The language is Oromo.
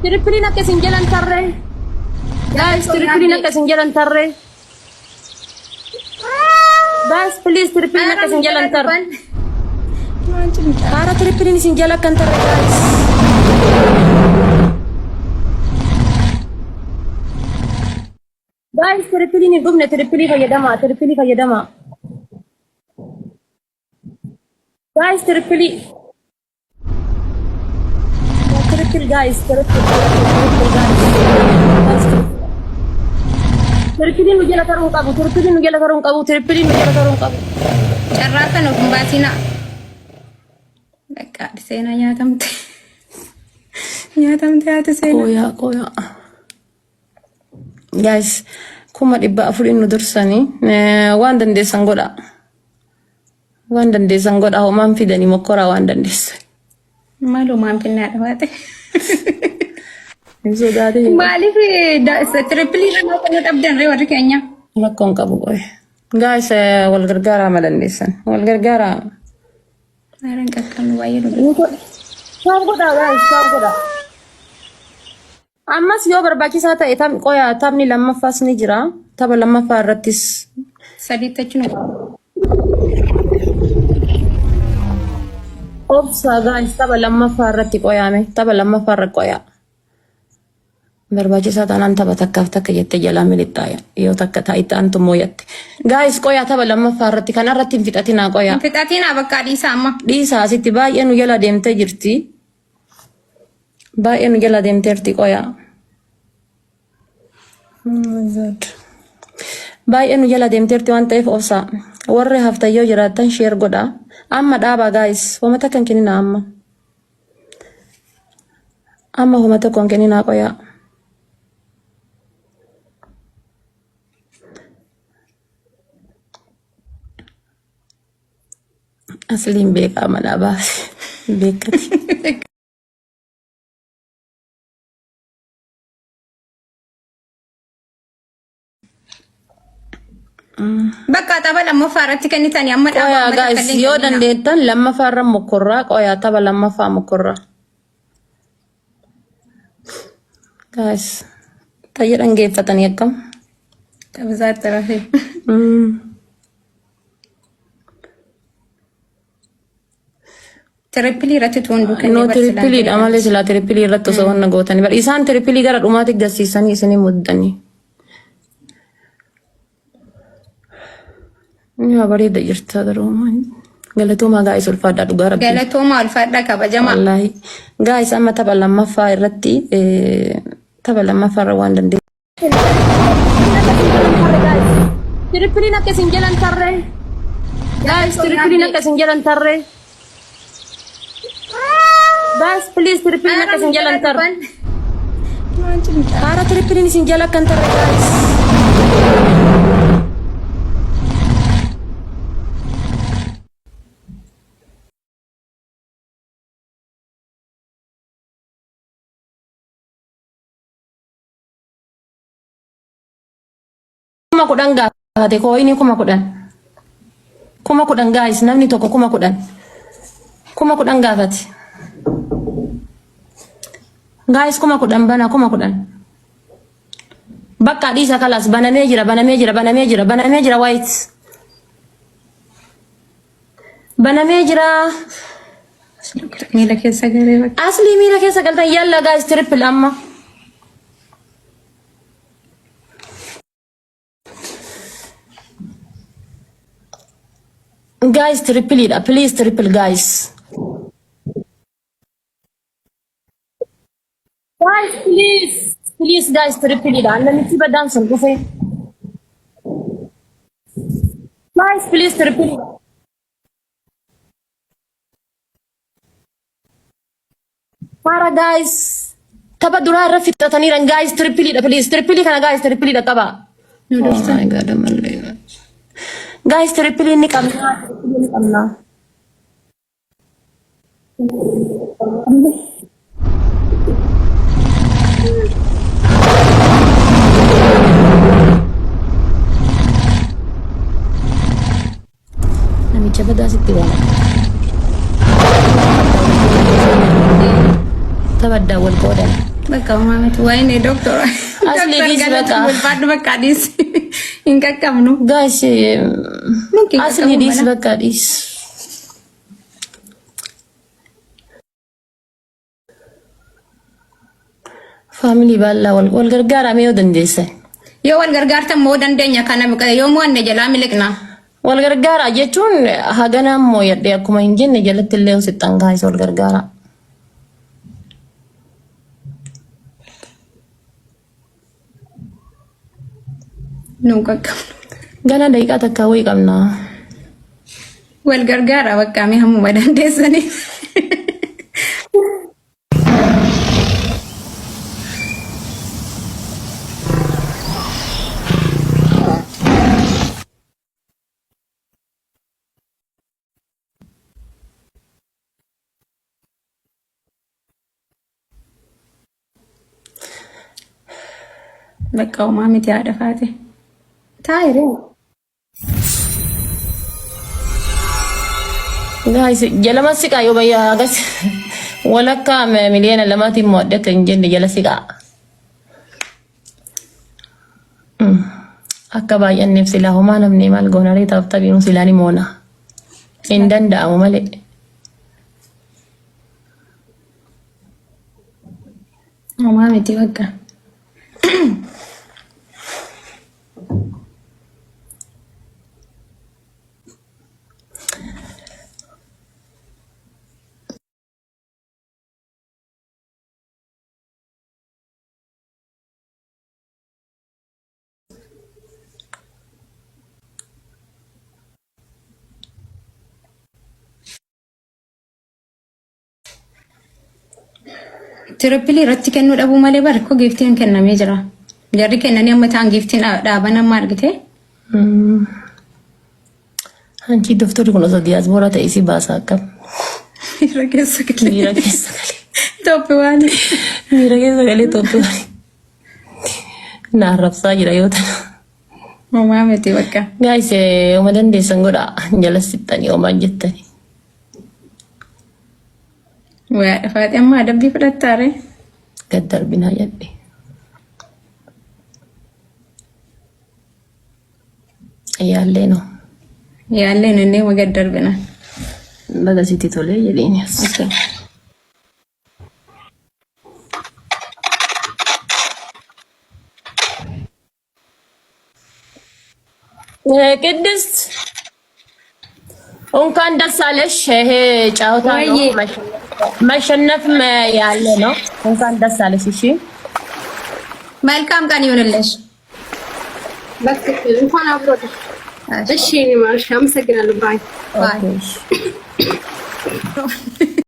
Triplina que sin jalan tarre. Guys, triplina que sin jalan tarre. Guys, please triplina que sin jalan tarre. Para triplina sin jalan tarre, guys. Guys, triplina gubne triplina fayyadama, triplina fayyadama. Guys, triplina. Triple guys, triple guys. Triple nu jala karun qabu, triple nu jala karun qabu, triple nu jala karun qabu. Carrata no kumbasina. Beka disena nyatamte. Nyatamte ate sena. Koya. Guys, kuma dibba afulin nu dursani. Waan dandeessan godha. Waan dandeessan godha homaan fidani mokkora waan dandeessan. Malu mampinna dhawate. Iso dadi. Mali fi triple na kan abdan re warri kenya. Lakkon qabu qoy. Guys, wal gargara malandeessan. Wal gargara. Aran kakkan wayiru. Saab godha guys, saab godha. Ammas yoo barbaachisaa ta'e qoya taphni lammaffaas ni jira. Tapha lammaffaa irrattis saditachinu. Obsa guys, tapha lammaffaa irratti qoyame. Tapha lammaffaa irra qoya. Barbaachisaa taanaan tapha takkaaf takka jettee jalaa milixxaaya. Yoo takka taayitti antu mooyatte. Guys, qoya tapha lammaffaa irratti kan irratti hin fixatinaa qoya. Fixatinaa bakka dhiisa amma. Dhiisa asitti baay'ee nu jala deemtee jirti. Baay'ee nu jala deemteerti qoya. Baay'ee nu jala deemteerti waan ta'eef obsa. Warri haftayyoo jiraatan share godha. Amma dhaaba guys, homata kan kenina amma. Amma homata kan kenina qoya. Asliin beekaa mana baase. Beekati. Bakka tapha lammaffaa irratti kennitanii amma qoya guys, yoo dandeettan lammaffaa irra mokorraa qoya tapha lammaffaa mokorraa. Guys, tayyee dhaggeeffatanii akkam. Kabzaatti rafe. Triple irratti tuundu kenni No triple dha malee sila triple irratti osoo wanna gootanii bar isaan triple gara dhumaatti gasiisanii isinii muddanii. Ni bareeda jirta garuu galatooma guys ulfaadha dhugaa rabbi. Galatooma ulfaadha kabajama. Wallahi guys amma tapha lammaffaa irratti tapha lammaffaa irra waan dandeessu. Triple na kesin jalan tarre. Guys, triple na kesin jalan tarre. Guys, please triple na kesin jalan tarre. Para triple ni sin jalan kan tarre guys. Kuma kudhan gaafate koo ini kuma kudhan guys, namni tokko kuma kudhan gaafate guys, kuma kudhan bana kuma kudhan bakka dhiisa kalas banamee jira white banamee jira Miila keessa galee bakka. asli miila keessa galtan yalla guys triple amma. Guys, triple it, please triple guys. Guys, please guys, triple it. And let me keep a dance on buffet. Guys, please triple it. Para guys, taba dura rafita taniran guys, triple it, please triple it, guys, triple it, taba. Oh my God, I'm a guys, triple ini kamna. Namicha bada sitti wala. Tabadda wal qodan. በቃ ማመት ወይኔ ዶክተር አስሊ ዲስ በቃ ባድ በቃ ዲስ እንቀቀም ነው ጋይስ አስሊ ዲስ በቃ ዲስ ፋሚሊ ባላ ወል ገርጋራ ሜው ደንዴሰ የወል ገርጋርተ ሞደንደኛ ከነም የሞ ወነ ጀላም ልቅና ወል ገርጋራ jechuun haganam moo yadde akkuma hin jenne jalatti illee usixxan gaayis wal gargaara ነው ቀቀም gana daqiiqaa takka way qabna wal gargaara በቃ ሚያሙ ወደንደሰኒ በቃ ማሚት ያደፋቴ ታይሬ ጋይስ ጀለማሲቃ yobayya gas walakka miliyoona lamaatiin mo'adde kan jenne jalasiqa akka baay'anneef silaa homaa namni maal goonaree taphtabiinu silaa ni moona hin danda'amu malee ማሚት በቃ ትሪፕሊ ረቲ ከኑ ደቡ ማለ ባርኮ ጊፍቲን ከነሜ ጅራ ጀሪ ከነኒ አመታን ጊፍቲን ዳባና ማርግቴ አንቺ ዶክተር ኩኖ ሰዲያዝ ቦራ ተይሲ ባሳከም ይረገሰ ከሊ ቶፕዋኒ ይረገሰ ከሊ ቶፕዋኒ ናረፍሳ ጅራ ይወታ ማማመቲ በቃ ጋይስ ወመደንዴ ሰንጎዳ ጀለስጠኒ ወማጀተኒ ፈጤማ ደቢ ፍለታሬ ገደርቢና ያዴ ያለ ነው ያለን እኔ ወገደርብና በጋሲቲ ቶለ የሌኒያስ ቅድስት እንኳን ደስ አለሽ። ይሄ ጫውታ ነው መሸነፍ ያለ ነው። እንኳን ደስ አለሽ። እሺ መልካም ቀን ይሁንልሽ። በትክክል እንኳን አብሮ እሺ። እኔ ማርሻ አመሰግናለሁ። ባይ ባይ